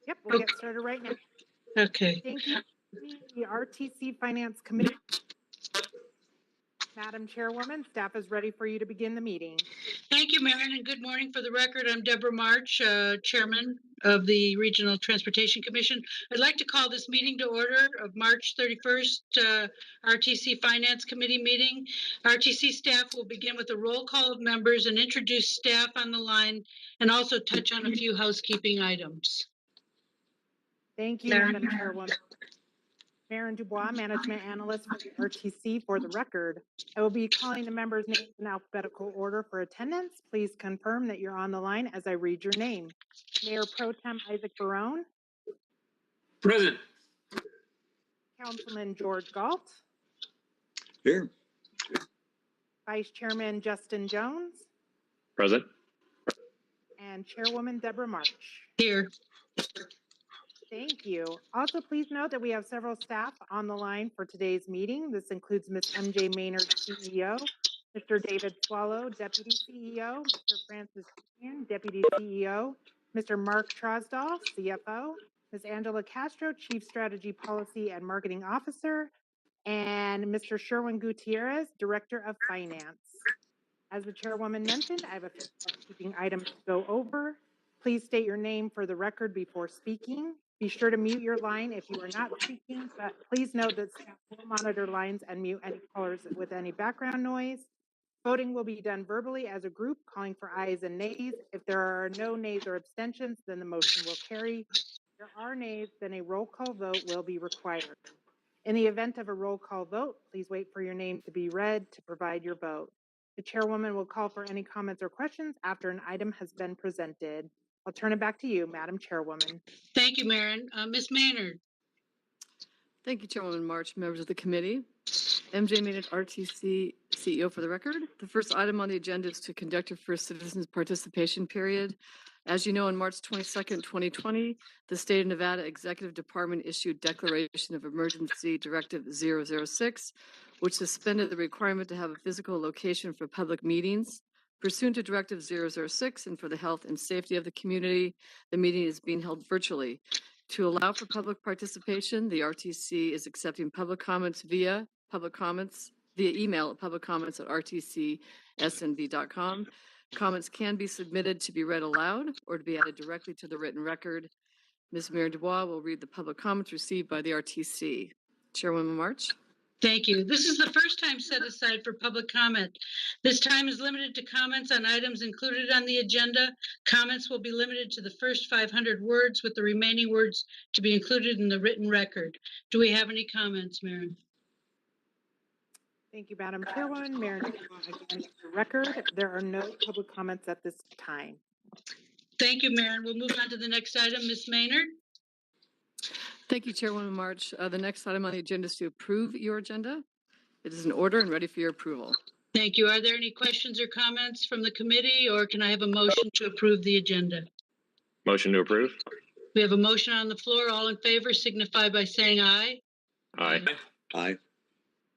Yep, we'll get started right now. Okay. Thank you, the RTC Finance Committee. Madam Chairwoman, staff is ready for you to begin the meeting. Thank you, Marion, and good morning. For the record, I'm Deborah March, Chairman of the Regional Transportation Commission. I'd like to call this meeting to order of March 31st, RTC Finance Committee meeting. RTC staff will begin with a roll call of members and introduce staff on the line and also touch on a few housekeeping items. Thank you, Madam Chairwoman. Maren Dubois, Management Analyst for the RTC. For the record, I will be calling the members' names in alphabetical order for attendance. Please confirm that you're on the line as I read your name. Mayor Pro Tem Isaac Barone. Present. Councilman George Galt. Here. Vice Chairman Justin Jones. Present. And Chairwoman Deborah March. Here. Thank you. Also, please note that we have several staff on the line for today's meeting. This includes Ms. MJ Maynard, CEO, Mr. David Swallow, Deputy CEO, Mr. Francis Ian, Deputy CEO, Mr. Mark Trosdahl, CFO, Ms. Angela Castro, Chief Strategy Policy and Marketing Officer, and Mr. Sherwin Gutierrez, Director of Finance. As the chairwoman mentioned, I have a few housekeeping items to go over. Please state your name for the record before speaking. Be sure to mute your line if you are not speaking, but please note that staff will monitor lines and mute any callers with any background noise. Voting will be done verbally as a group, calling for ayes and nays. If there are no nays or abstentions, then the motion will carry. If there are nays, then a roll call vote will be required. In the event of a roll call vote, please wait for your name to be read to provide your vote. The chairwoman will call for any comments or questions after an item has been presented. I'll turn it back to you, Madam Chairwoman. Thank you, Marion. Ms. Maynard. Thank you, Chairwoman March, members of the committee. MJ Maynard, RTC CEO for the record. The first item on the agenda is to conduct a first citizens participation period. As you know, on March 22nd, 2020, the State of Nevada Executive Department issued Declaration of Emergency Directive 006, which suspended the requirement to have a physical location for public meetings. Pursuant to Directive 006 and for the health and safety of the community, the meeting is being held virtually. To allow for public participation, the RTC is accepting public comments via email at publiccomments@rtcsnv.com. Comments can be submitted to be read aloud or to be added directly to the written record. Ms. Maren Dubois will read the public comments received by the RTC. Chairwoman March. Thank you. This is the first time set aside for public comment. This time is limited to comments on items included on the agenda. Comments will be limited to the first 500 words, with the remaining words to be included in the written record. Do we have any comments, Maren? Thank you, Madam Chairwoman. Maren, again, for the record, there are no public comments at this time. Thank you, Maren. We'll move on to the next item. Ms. Maynard. Thank you, Chairwoman March. The next item on the agenda is to approve your agenda. It is in order and ready for your approval. Thank you. Are there any questions or comments from the committee, or can I have a motion to approve the agenda? Motion to approve. We have a motion on the floor. All in favor signify by saying aye. Aye. Aye.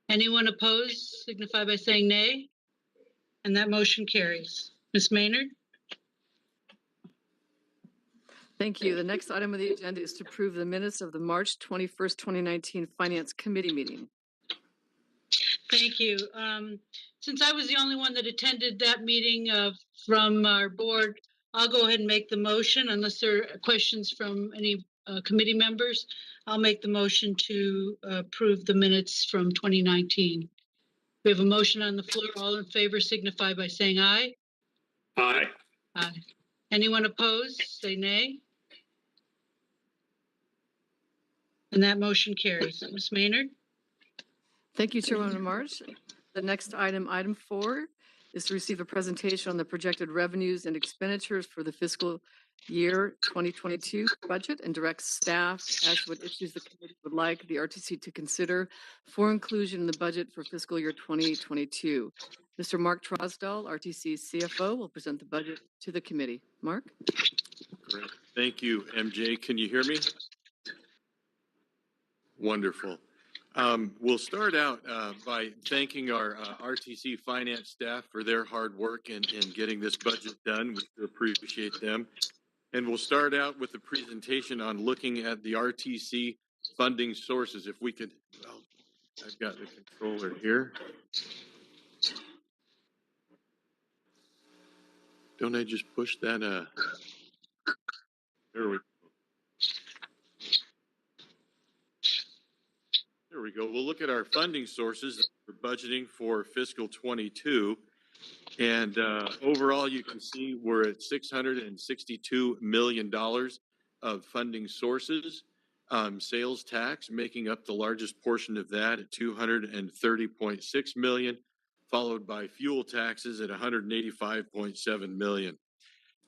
Anyone opposed signify by saying nay. And that motion carries. Ms. Maynard. Thank you. The next item on the agenda is to approve the minutes of the March 21st, 2019 Finance Committee meeting. Thank you. Since I was the only one that attended that meeting from our board, I'll go ahead and make the motion unless there are questions from any committee members. I'll make the motion to approve the minutes from 2019. We have a motion on the floor. All in favor signify by saying aye. Aye. Aye. Anyone opposed, say nay. And that motion carries. Ms. Maynard? Thank you, Chairwoman March. The next item, item 4, is to receive a presentation on the projected revenues and expenditures for the fiscal year 2022 budget and direct staff as to what issues the committee would like the RTC to consider for inclusion in the budget for fiscal year 2022. Mr. Mark Trosdahl, RTC CFO, will present the budget to the committee. Mark? Great. Thank you, MJ. Can you hear me? Wonderful. We'll start out by thanking our RTC finance staff for their hard work in getting this budget done. We appreciate them. And we'll start out with the presentation on looking at the RTC funding sources. If we could, well, I've got the controller here. Don't I just push that? There we go. There we go. We'll look at our funding sources for budgeting for fiscal 22. And overall, you can see we're at $662 million of funding sources. Sales tax making up the largest portion of that at $230.6 million, followed by fuel taxes at $185.7 million.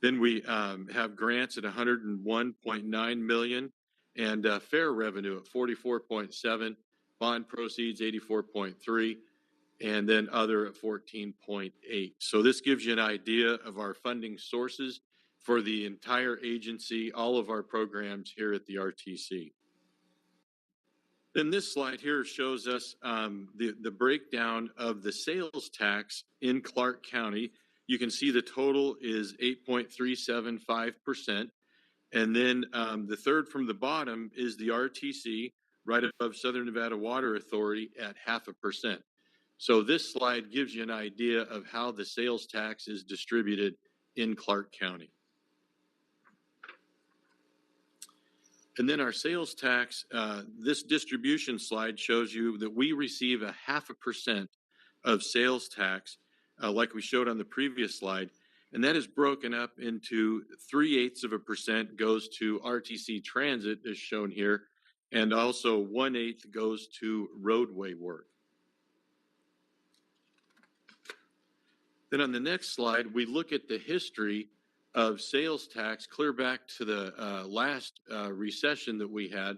Then we have grants at $101.9 million and fare revenue at $44.7, bond proceeds $84.3, and then other at 14.8. So this gives you an idea of our funding sources for the entire agency, all of our programs here at the RTC. Then this slide here shows us the breakdown of the sales tax in Clark County. You can see the total is 8.375%. And then the third from the bottom is the RTC, right above Southern Nevada Water Authority at 0.5%. So this slide gives you an idea of how the sales tax is distributed in Clark County. And then our sales tax, this distribution slide shows you that we receive 0.5% of sales tax, like we showed on the previous slide. And that is broken up into 0.3% goes to RTC Transit, as shown here, and also 1/8 goes to roadway work. Then on the next slide, we look at the history of sales tax clear back to the last recession that we had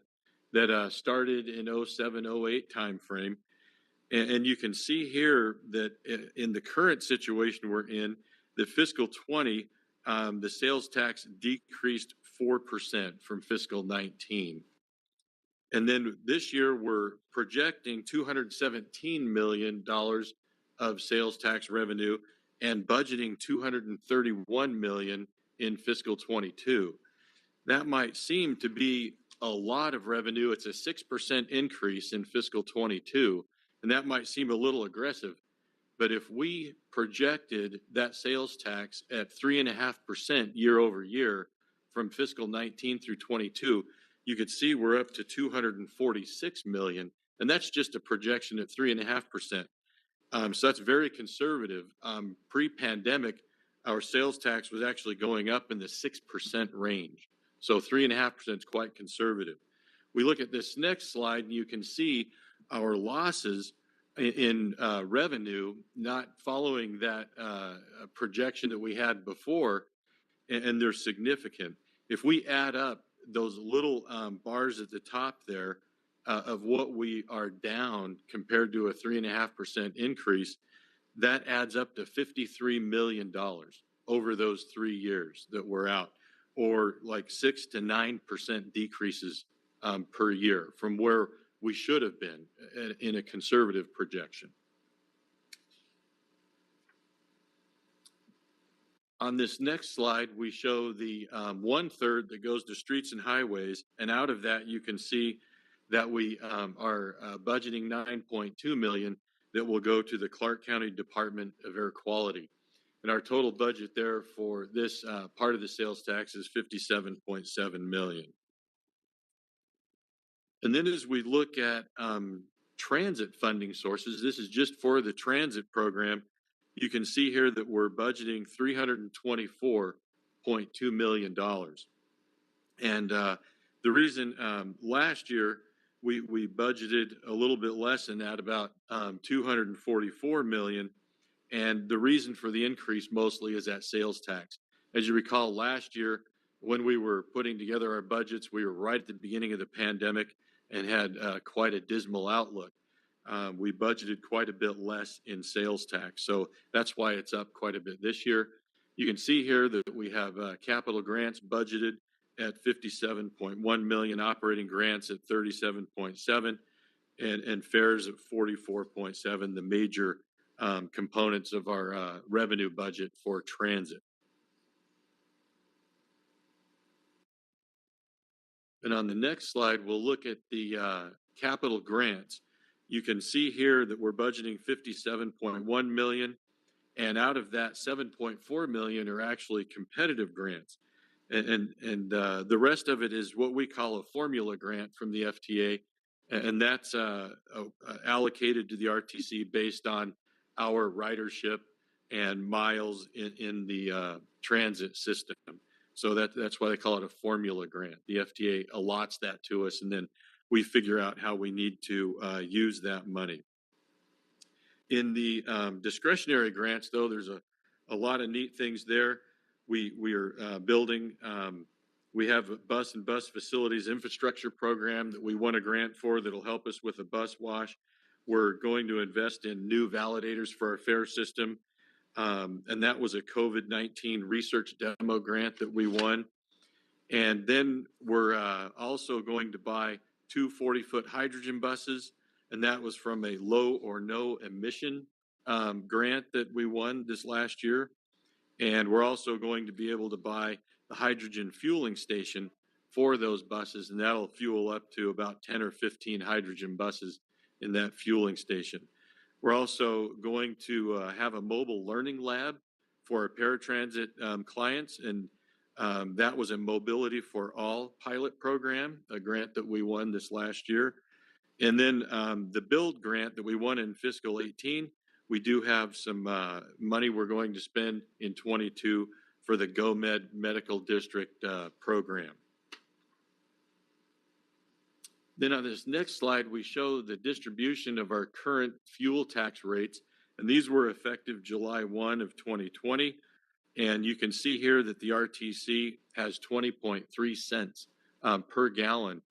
that started in 07-08 timeframe. And you can see here that in the current situation we're in, the fiscal 20, the sales tax decreased 4% from fiscal 19. And then this year we're projecting $217 million of sales tax revenue and budgeting $231 million in fiscal 22. That might seem to be a lot of revenue. It's a 6% increase in fiscal 22, and that might seem a little aggressive. But if we projected that sales tax at 3.5% year over year from fiscal 19 through 22, you could see we're up to $246 million, and that's just a projection at 3.5%. So that's very conservative. Pre-pandemic, our sales tax was actually going up in the 6% range. So 3.5% is quite conservative. We look at this next slide, and you can see our losses in revenue not following that projection that we had before, and they're significant. If we add up those little bars at the top there, of what we are down compared to a 3.5% increase, that adds up to $53 million over those 3 years that we're out, or like 6 to 9% decreases per year from where we should have been in a conservative projection. On this next slide, we show the 1/3 that goes to streets and highways, and out of that you can see that we are budgeting $9.2 million that will go to the Clark County Department of Air Quality. And our total budget there for this part of the sales tax is $57.7 million. And then as we look at transit funding sources, this is just for the transit program, you can see here that we're budgeting $324.2 million. And the reason last year, we budgeted a little bit less than that, about $244 million. And the reason for the increase mostly is that sales tax. As you recall, last year, when we were putting together our budgets, we were right at the beginning of the pandemic and had quite a dismal outlook. We budgeted quite a bit less in sales tax. So that's why it's up quite a bit this year. You can see here that we have capital grants budgeted at $57.1 million, operating grants at $37.7, and fares at $44.7, the major components of our revenue budget for transit. And on the next slide, we'll look at the capital grants. You can see here that we're budgeting 57.1 million, and out of that 7.4 million are actually competitive grants. And the rest of it is what we call a formula grant from the FTA, and that's allocated to the RTC based on our ridership and miles in the transit system. So that's why they call it a formula grant. The FTA allots that to us, and then we figure out how we need to use that money. In the discretionary grants, though, there's a lot of neat things there. We are building. We have a bus and bus facilities infrastructure program that we won a grant for that'll help us with a bus wash. We're going to invest in new validators for our fare system. And that was a COVID-19 research demo grant that we won. And then we're also going to buy 2 40-foot hydrogen buses, and that was from a low or no emission grant that we won this last year. And we're also going to be able to buy the hydrogen fueling station for those buses, and that'll fuel up to about 10 or 15 hydrogen buses in that fueling station. We're also going to have a mobile learning lab for our paratransit clients, and that was a Mobility for All pilot program, a grant that we won this last year. And then the build grant that we won in fiscal 18, we do have some money we're going to spend in 22 for the GoMed Medical District program. Then on this next slide, we show the distribution of our current fuel tax rates, and these were effective July 1 of 2020. And you can see here that the RTC has 20.3 cents per gallon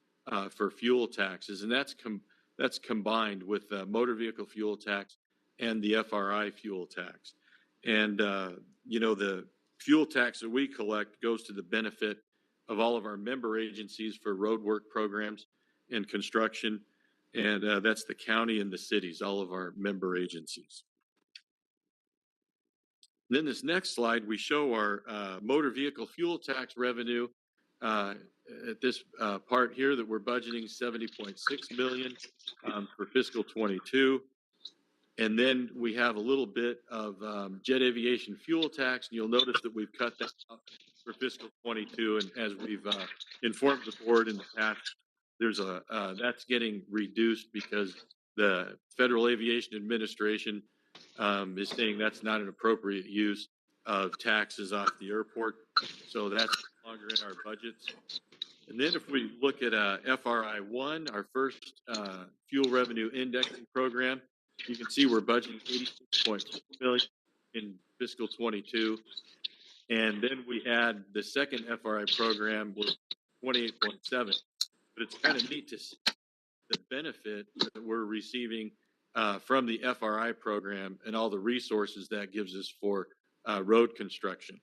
for fuel taxes, and that's combined with the motor vehicle fuel tax and the FRI fuel tax. And you know, the fuel tax that we collect goes to the benefit of all of our member agencies for road work programs and construction, and that's the county and the cities, all of our member agencies. Then this next slide, we show our motor vehicle fuel tax revenue at this part here that we're budgeting 70.6 million for fiscal 22. And then we have a little bit of jet aviation fuel tax, and you'll notice that we've cut that out for fiscal 22. And as we've informed the board in the past, there's that's getting reduced because the Federal Aviation Administration is saying that's not an appropriate use of taxes off the airport. So that's no longer in our budgets. And then if we look at FRI-1, our first fuel revenue indexing program, you can see we're budgeting 86.2 million in fiscal 22. And then we add the second FRI program with 28.7. But it's kind of neat to see the benefit that we're receiving from the FRI program and all the resources that gives us for road construction.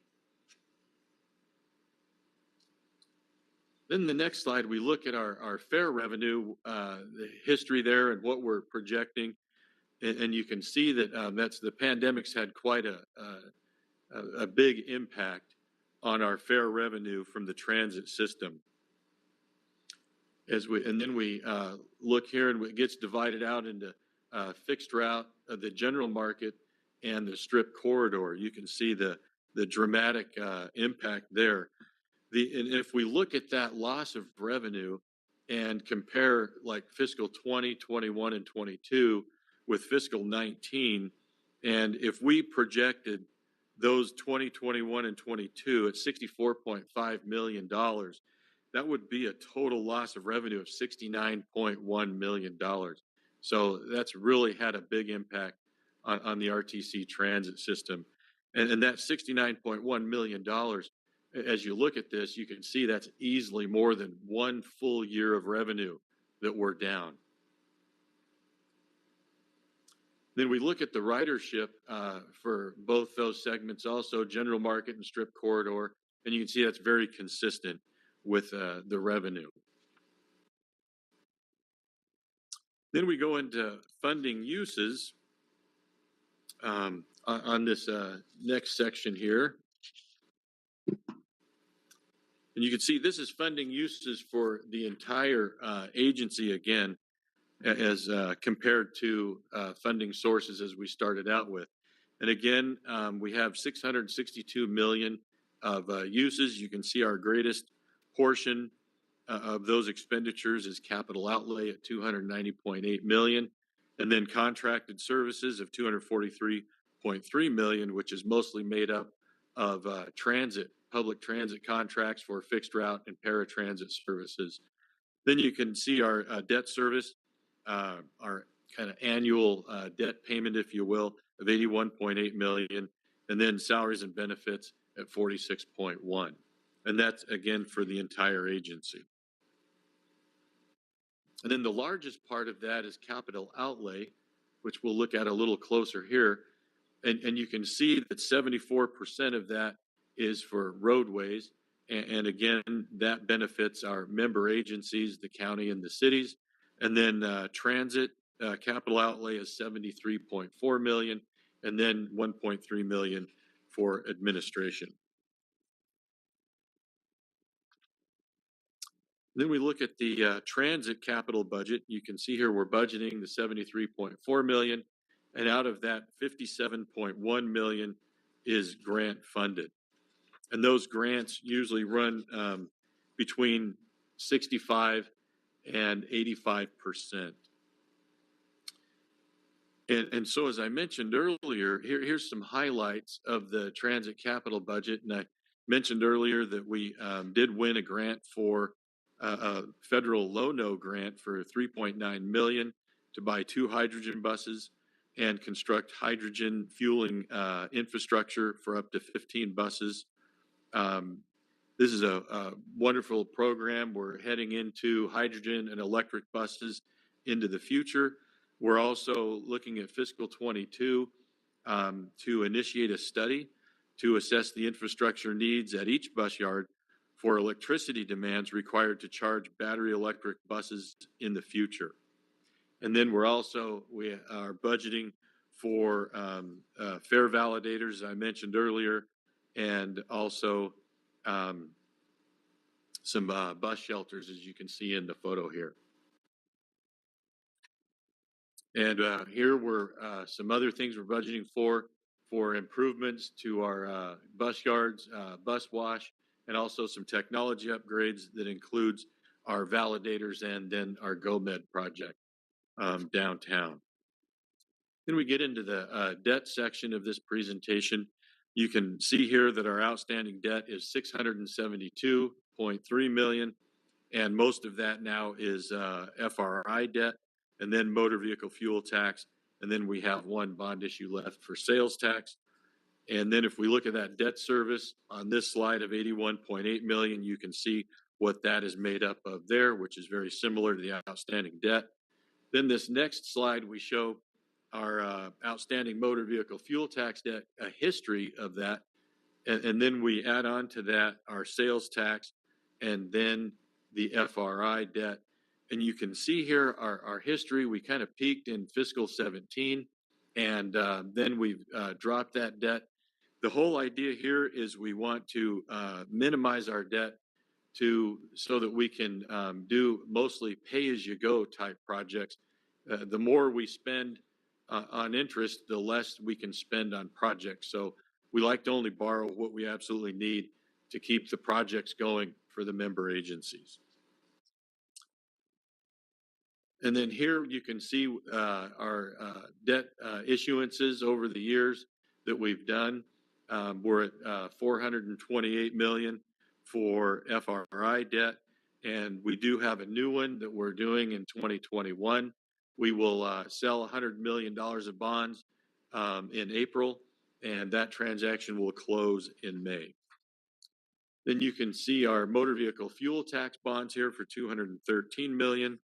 Then the next slide, we look at our fare revenue, the history there and what we're projecting. And you can see that the pandemic's had quite a big impact on our fare revenue from the transit system. And then we look here, and it gets divided out into fixed route, the general market, and the strip corridor. You can see the dramatic impact there. And if we look at that loss of revenue and compare like fiscal 20, 21, and 22 with fiscal 19, and if we projected those 20, 21, and 22 at $64.5 million, that would be a total loss of revenue of $69.1 million. So that's really had a big impact on the RTC transit system. And that $69.1 million, as you look at this, you can see that's easily more than one full year of revenue that we're down. Then we look at the ridership for both those segments, also general market and strip corridor, and you can see that's very consistent with the revenue. Then we go into funding uses on this next section here. And you can see this is funding uses for the entire agency again, as compared to funding sources as we started out with. And again, we have 662 million of uses. You can see our greatest portion of those expenditures is capital outlay at 290.8 million, and then contracted services of 243.3 million, which is mostly made up of public transit contracts for fixed route and paratransit services. Then you can see our debt service, our kind of annual debt payment, if you will, of 81.8 million, and then salaries and benefits at 46.1. And that's again for the entire agency. And then the largest part of that is capital outlay, which we'll look at a little closer here. And you can see that 74% of that is for roadways. And again, that benefits our member agencies, the county and the cities. And then transit capital outlay is 73.4 million, and then 1.3 million for administration. Then we look at the transit capital budget. You can see here we're budgeting the 73.4 million, and out of that 57.1 million is grant funded. And those grants usually run between 65 and 85%. And so, as I mentioned earlier, here's some highlights of the transit capital budget. And I mentioned earlier that we did win a grant for a federal low-no grant for 3.9 million to buy 2 hydrogen buses and construct hydrogen fueling infrastructure for up to 15 buses. This is a wonderful program. We're heading into hydrogen and electric buses into the future. We're also looking at fiscal 22 to initiate a study to assess the infrastructure needs at each bus yard for electricity demands required to charge battery electric buses in the future. And then we are budgeting for fare validators, as I mentioned earlier, and also some bus shelters, as you can see in the photo here. And here were some other things we're budgeting for improvements to our bus yards, bus wash, and also some technology upgrades that includes our validators and then our GoMed project downtown. Then we get into the debt section of this presentation. You can see here that our outstanding debt is 672.3 million, and most of that now is FRI debt, and then motor vehicle fuel tax, and then we have one bond issue left for sales tax. And then if we look at that debt service on this slide of 81.8 million, you can see what that is made up of there, which is very similar to the outstanding debt. Then this next slide, we show our outstanding motor vehicle fuel tax debt, a history of that. And then we add on to that our sales tax and then the FRI debt. And you can see here our history. We kind of peaked in fiscal 17, and then we've dropped that debt. The whole idea here is we want to minimize our debt so that we can do mostly pay-as-you-go type projects. The more we spend on interest, the less we can spend on projects. So we like to only borrow what we absolutely need to keep the projects going for the member agencies. And then here you can see our debt issuances over the years that we've done. We're at 428 million for FRI debt, and we do have a new one that we're doing in 2021. We will sell $100 million of bonds in April, and that transaction will close in May. Then you can see our motor vehicle fuel tax bonds here for 213 million.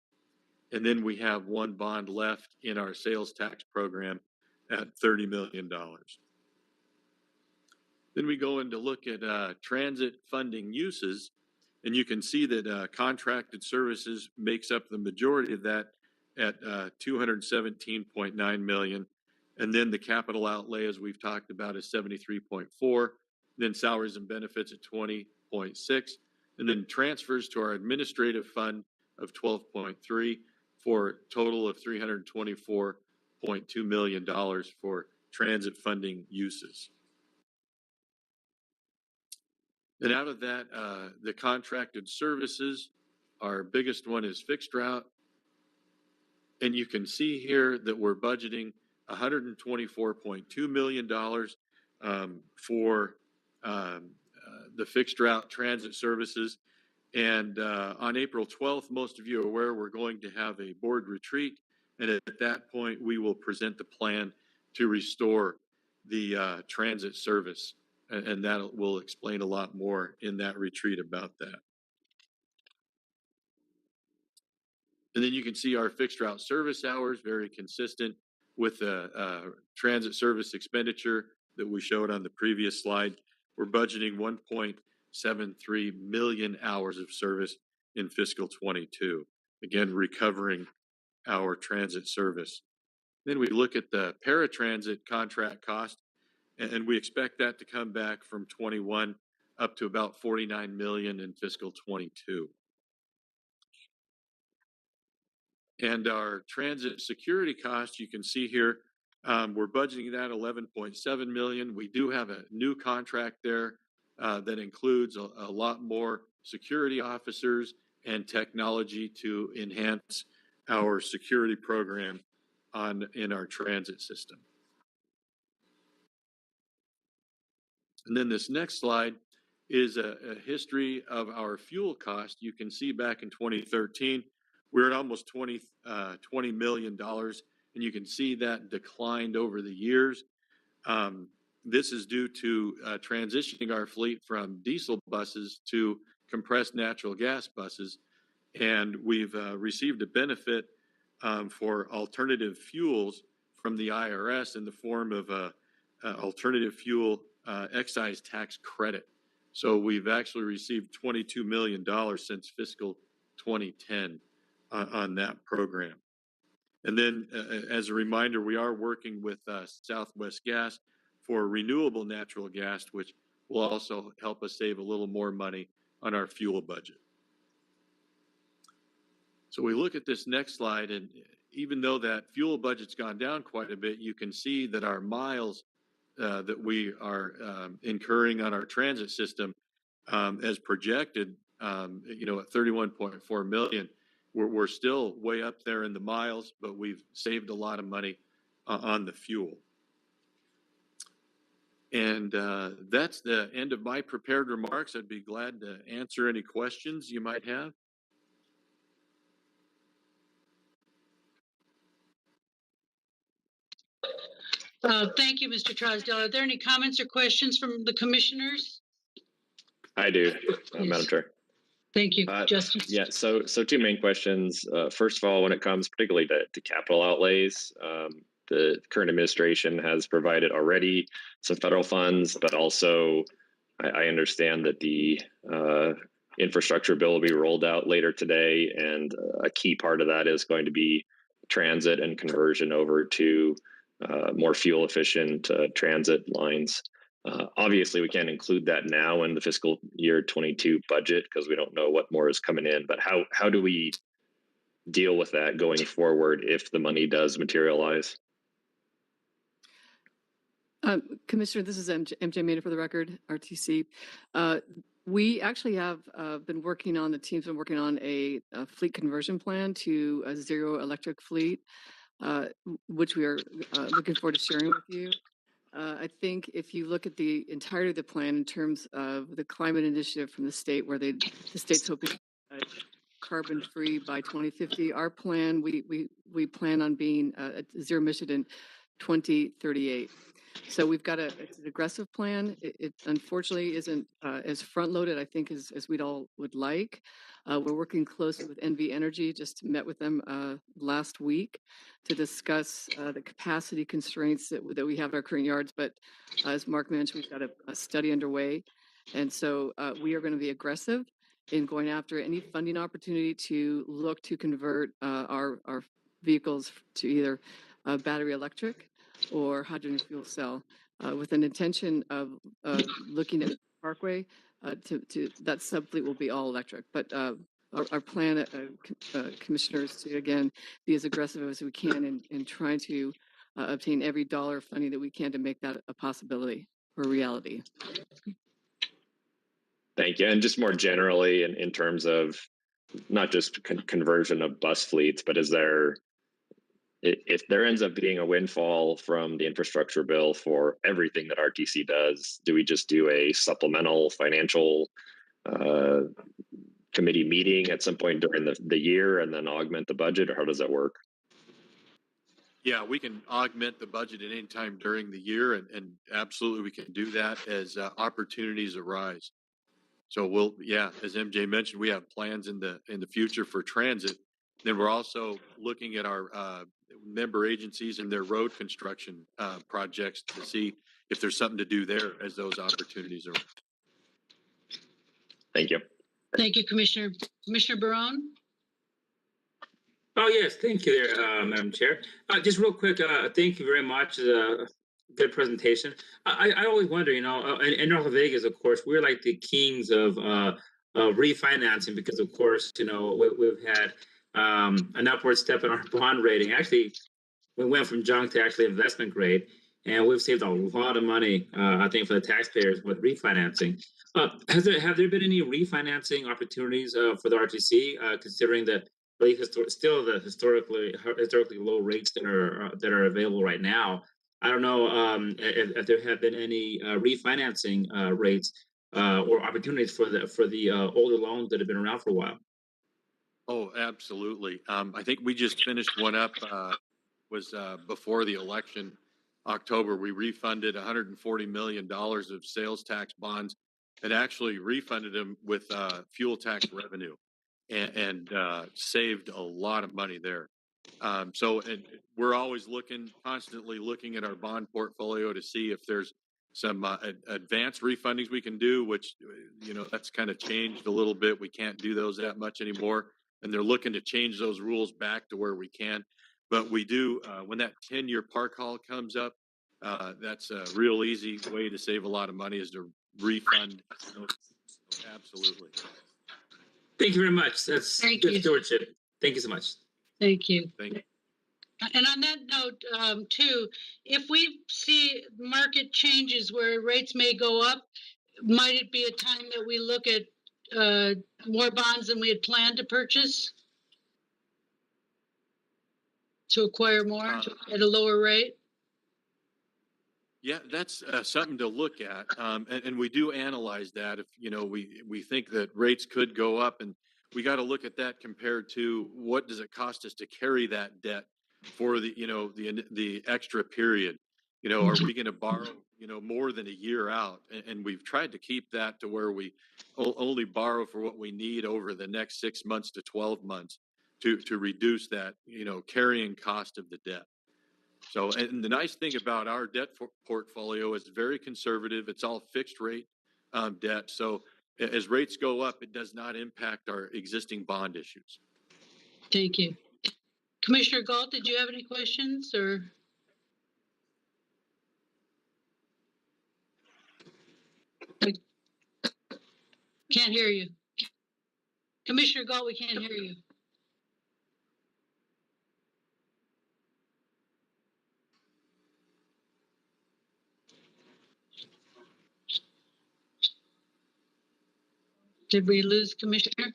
And then we have one bond left in our sales tax program at $30 million. Then we go in to look at transit funding uses, and you can see that contracted services makes up the majority of that at 217.9 million. And then the capital outlay, as we've talked about, is 73.4. Then salaries and benefits at 20.6. and then transfers to our administrative fund of 12.3 for a total of $324.2 million for transit funding uses. And out of that, the contracted services, our biggest one is fixed route. And you can see here that we're budgeting $124.2 million for the fixed route transit services. And on April 12th, most of you are aware, we're going to have a board retreat. And at that point, we will present the plan to restore the transit service. And that will explain a lot more in that retreat about that. And then you can see our fixed route service hours, very consistent with the transit service expenditure that we showed on the previous slide. We're budgeting 1.73 million hours of service in fiscal 22. Again, recovering our transit service. Then we look at the paratransit contract cost, and we expect that to come back from 21 up to about 49 million in fiscal 22. And our transit security cost, you can see here, we're budgeting that 11.7 million. We do have a new contract there that includes a lot more security officers and technology to enhance our security program in our transit system. And then this next slide is a history of our fuel cost. You can see back in 2013, we were at almost $20 million, and you can see that declined over the years. This is due to transitioning our fleet from diesel buses to compressed natural gas buses, and we've received a benefit for alternative fuels from the IRS in the form of a alternative fuel excise tax credit. So we've actually received $22 million since fiscal 2010 on that program. And then as a reminder, we are working with Southwest Gas for renewable natural gas, which will also help us save a little more money on our fuel budget. So we look at this next slide, and even though that fuel budget's gone down quite a bit, you can see that our miles that we are incurring on our transit system as projected, at 31.4 million, we're still way up there in the miles, but we've saved a lot of money on the fuel. And that's the end of my prepared remarks. I'd be glad to answer any questions you might have. Thank you, Mr. Trosdale. Are there any comments or questions from the commissioners? I do, Yes. Madam Chair. Thank you, Justin. Yeah, so two main questions. First of all, when it comes particularly to capital outlays, the current administration has provided already some federal funds, but also I understand that the infrastructure bill will be rolled out later today, and a key part of that is going to be transit and conversion over to more fuel efficient transit lines. Obviously, we can't include that now in the fiscal year 22 budget because we don't know what more is coming in. But how do we deal with that going forward if the money does materialize? Commissioner, this is MJ Maynard for the record, RTC. We actually have been working on, the team's been working on a fleet conversion plan to a zero electric fleet, which we are looking forward to sharing with you. I think if you look at the entirety of the plan in terms of the climate initiative from the state, where the state's hoping carbon free by 2050, our plan, we plan on being zero emission in 2038. So we've got it's an aggressive plan. It unfortunately isn't as front loaded, I think, as we'd all would like. We're working closely with NV Energy, just met with them last week to discuss the capacity constraints that we have in our current yards. But as Mark mentioned, we've got a study underway. And so we are going to be aggressive in going after any funding opportunity to look to convert our vehicles to either battery electric or hydrogen fuel cell with an intention of looking at Parkway. To that subfleet will be all electric, but our plan, commissioners, to again be as aggressive as we can in trying to obtain every dollar of funding that we can to make that a possibility or reality. Thank you. And just more generally, in terms of not just conversion of bus fleets, but is there, if there ends up being a windfall from the infrastructure bill for everything that RTC does, do we just do a supplemental financial committee meeting at some point during the year and then augment the budget, or how does that work? Yeah, we can augment the budget at any time during the year, and absolutely we can do that as opportunities arise. So we'll, yeah, as MJ mentioned, we have plans in the future for transit. Then we're also looking at our member agencies and their road construction projects to see if there's something to do there as those opportunities arise. Thank you. Thank you, Commissioner. Commissioner Barone? Oh, yes. Thank you there, Madam Chair. Just real quick, thank you very much. Good presentation. I always wonder, you know, in North Vegas, of course, we're like the kings of refinancing because, of course, you know, we've had an upward step in our bond rating. Actually, we went from junk to actually investment grade, and we've saved a lot of money, I think, for the taxpayers with refinancing. Have there been any refinancing opportunities for the RTC, considering the really still the historically low rates that are available right now? I don't know if there have been any refinancing rates or opportunities for the older loans that have been around for a while. Oh, absolutely. I think we just finished one up. Was before the election, October. We refunded $140 million of sales tax bonds, and actually refunded them with fuel tax revenue, and saved a lot of money there. So, and we're always constantly looking at our bond portfolio to see if there's some advanced refundings we can do, which, you know, that's kind of changed a little bit. We can't do those that much anymore, and they're looking to change those rules back to where we can. But we do, when that 10-year park haul comes up, that's a real easy way to save a lot of money, is to refund. Absolutely. Thank you very much. That's good stewardship. Thank you so much. Thank you. Thank you. And on that note, too, if we see market changes where rates may go up, might it be a time that we look at more bonds than we had planned to purchase? To acquire more at a lower rate? Yeah, that's something to look at, and we do analyze that. If, you know, we think that rates could go up, and we got to look at that compared to what does it cost us to carry that debt for the, you know, the extra period. You know, are we going to borrow, you know, more than a year out? And we've tried to keep that to where we only borrow for what we need over the next 6 months to 12 months to reduce that, you know, carrying cost of the debt. So, and the nice thing about our debt portfolio is very conservative. It's all fixed rate debt. So as rates go up, it does not impact our existing bond issues. Thank you. Commissioner Galt, did you have any questions, or? I can't hear you. Commissioner Galt, we can't hear you. Did we lose Commissioner?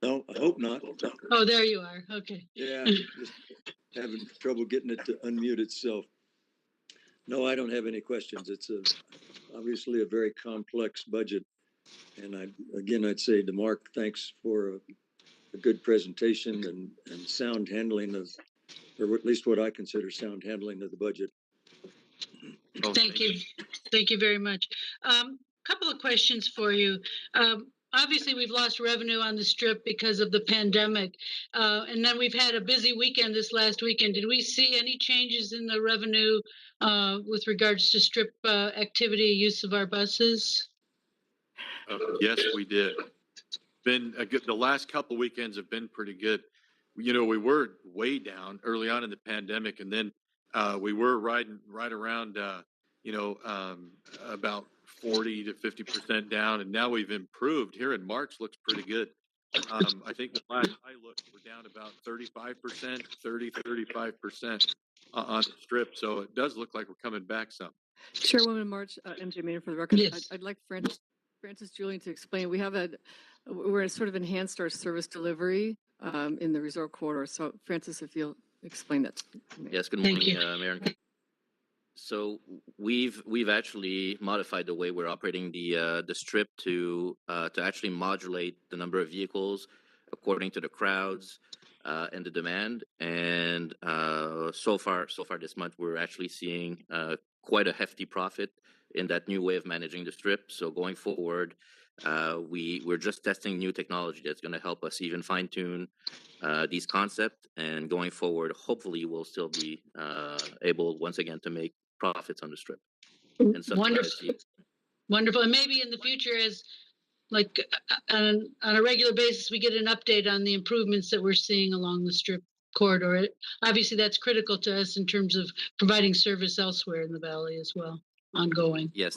No, I hope not. Oh, there you are. Okay. Yeah, just having trouble getting it to unmute itself. No, I don't have any questions. It's obviously a very complex budget. And I'd say to Mark, thanks for a good presentation and sound handling of, or at least what I consider sound handling of the budget. Oh, Thank you. Thank you very much. Couple of questions for you. Obviously, we've lost revenue on the Strip because of the pandemic. And then we've had a busy weekend this last weekend. Did we see any changes in the revenue with regards to Strip activity, use of our buses? Yes, we did. Been a good, the last couple weekends have been pretty good. You know, we were way down early on in the pandemic, and then we were riding right around, you know, about 40 to 50% down, and now we've improved. Here in March looks pretty good. I think the last I looked, we're down about 35%, 35% on the strip. So it does look like we're coming back some. Chairwoman March, MJ Maynard for the record. Yes. I'd like Francis Julian to explain. We're sort of enhanced our service delivery in the resort corridor. So Francis, if you'll explain that. Yes, good Thank morning, you. Mayor. So we've actually modified the way we're operating the strip to actually modulate the number of vehicles according to the crowds and the demand. And so far this month, we're actually seeing quite a hefty profit in that new way of managing the strip. So going forward, we're just testing new technology that's going to help us even fine tune these concepts. And going forward, hopefully, we'll still be able once again to make profits on the strip. And Wonderful. Wonderful. And maybe in the future, as like on a regular basis, we get an update on the improvements that we're seeing along the strip corridor. Obviously, that's critical to us in terms of providing service elsewhere in the valley as well, ongoing. Yes,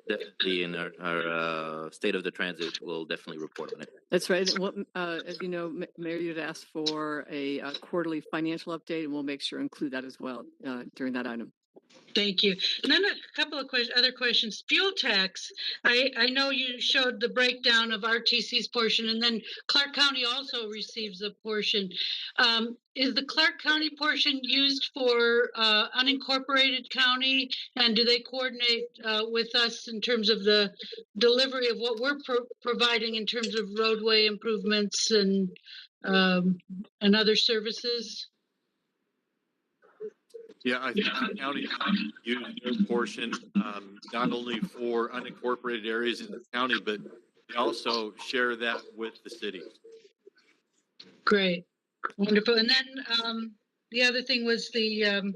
definitely. In our state of the transit, we'll definitely report on it. That's right. As you know, Mayor, you'd asked for a quarterly financial update, and we'll make sure to include that as well during that item. Thank you. And then a couple of other questions. Fuel tax. I know you showed the breakdown of RTC's portion, and then Clark County also receives a portion. Is the Clark County portion used for unincorporated county, and do they coordinate with us in terms of the delivery of what we're providing in terms of roadway improvements and other services? Yeah, I think the county used their portion not only for unincorporated areas in the county, but they also share that with the city. Great, wonderful. And then the other thing was the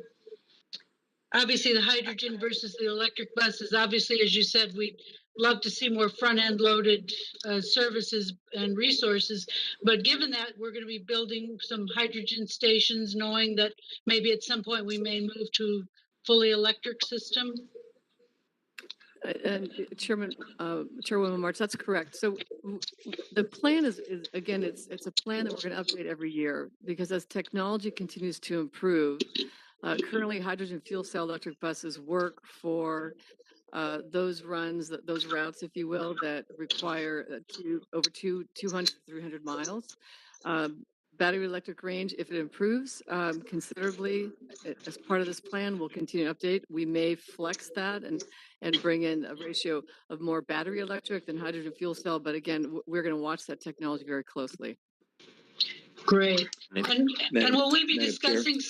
obviously the hydrogen versus the electric buses. Obviously, as you said, we'd love to see more front-end loaded services and resources. But given that we're going to be building some hydrogen stations, knowing that maybe at some point we may move to fully electric system. And Chairwoman March, that's correct. So the plan is again, it's a plan that we're going to update every year because as technology continues to improve, currently hydrogen fuel cell electric buses work for those runs, those routes, if you will, that require over 200 to 300 miles. Battery electric range, if it improves considerably as part of this plan, we'll continue to update. We may flex that and bring in a ratio of more battery electric than hydrogen fuel cell. But again, we're going to watch that technology very closely. Great. And will we be discussing?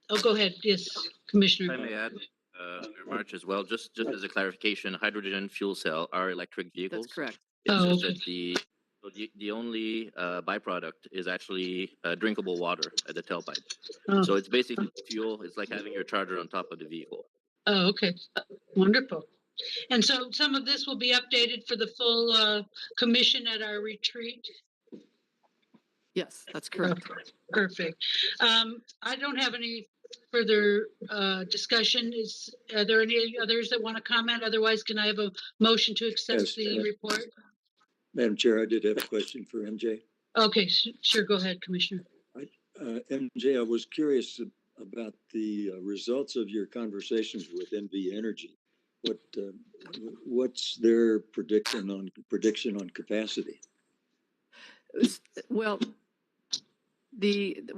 Oh, go ahead. Yes, Commissioner. If I may add, March as well, just as a clarification, hydrogen fuel cell are electric vehicles. That's correct. It's just that the only byproduct is actually drinkable water at the tailpipe. Oh. So it's basically fuel. It's like having your charger on top of the vehicle. Oh, okay. Wonderful. And so some of this will be updated for the full commission at our retreat? Yes, that's correct. Perfect. I don't have any further discussion. Are there any others that want to comment? Otherwise, can I have a motion to accept the report? Madam Chair, I did have a question for MJ. Okay, sure. Go ahead, Commissioner. MJ, I was curious about the results of your conversations with NV Energy. What's their prediction on capacity? Well,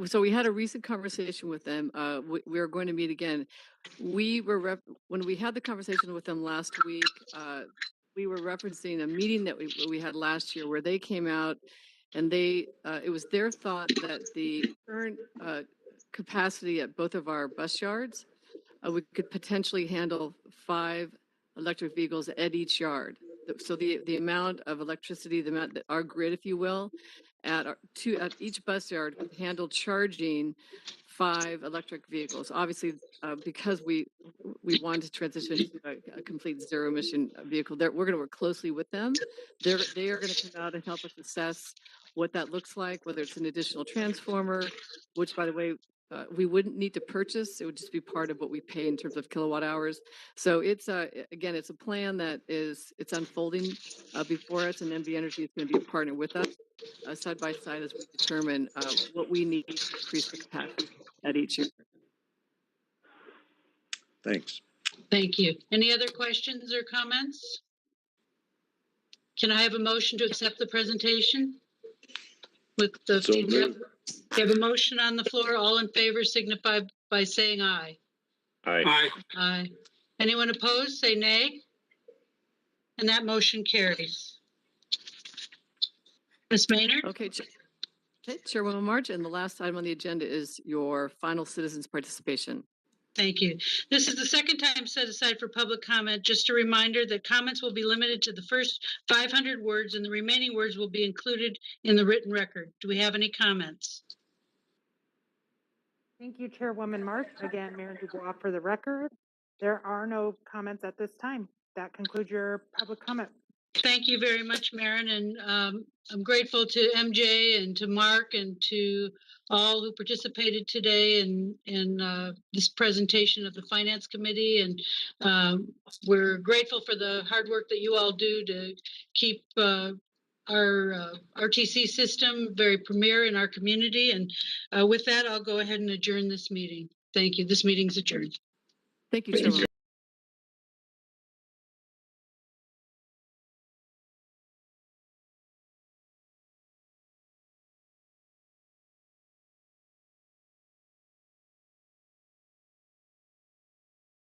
so we had a recent conversation with them. We are going to meet again. When we had the conversation with them last week, we were referencing a meeting that we had last year where they came out and it was their thought that the current capacity at both of our bus yards, we could potentially handle 5 electric vehicles at each yard. So the amount of electricity, the amount that our grid, if you will, at each bus yard could handle charging 5 electric vehicles. Obviously, because we wanted to transition to a complete zero emission vehicle, we're going to work closely with them. They are going to come out and help us assess what that looks like, whether it's an additional transformer, which, by the way, we wouldn't need to purchase. It would just be part of what we pay in terms of kilowatt hours. So it's again, it's a plan that it's unfolding before us, and MV Energy is going to be a partner with us side by side as we determine what we need to increase the capacity at each year. Thanks. Thank you. Any other questions or comments? Can I have a motion to accept the presentation with the So feedback? moved. We have a motion on the floor. All in favor signify by saying aye. Aye. Aye. Aye. Anyone opposed, say nay. And that motion carries. Ms. Maynard? Okay, Chairwoman March, and the last item on the agenda is your final citizens participation. Thank you. This is the second time set aside for public comment. Just a reminder that comments will be limited to the first 500 words and the remaining words will be included in the written record. Do we have any comments? Thank you, Chairwoman March. Again, Mayor Dubois for the record. There are no comments at this time. That concludes your public comment. Thank you very much, Maren, and I'm grateful to MJ and to Mark and to all who participated today in this presentation of the Finance Committee. And we're grateful for the hard work that you all do to keep our RTC system very premier in our community. And with that, I'll go ahead and adjourn this meeting. Thank you. This meeting's adjourned. Thank you, Chairwoman.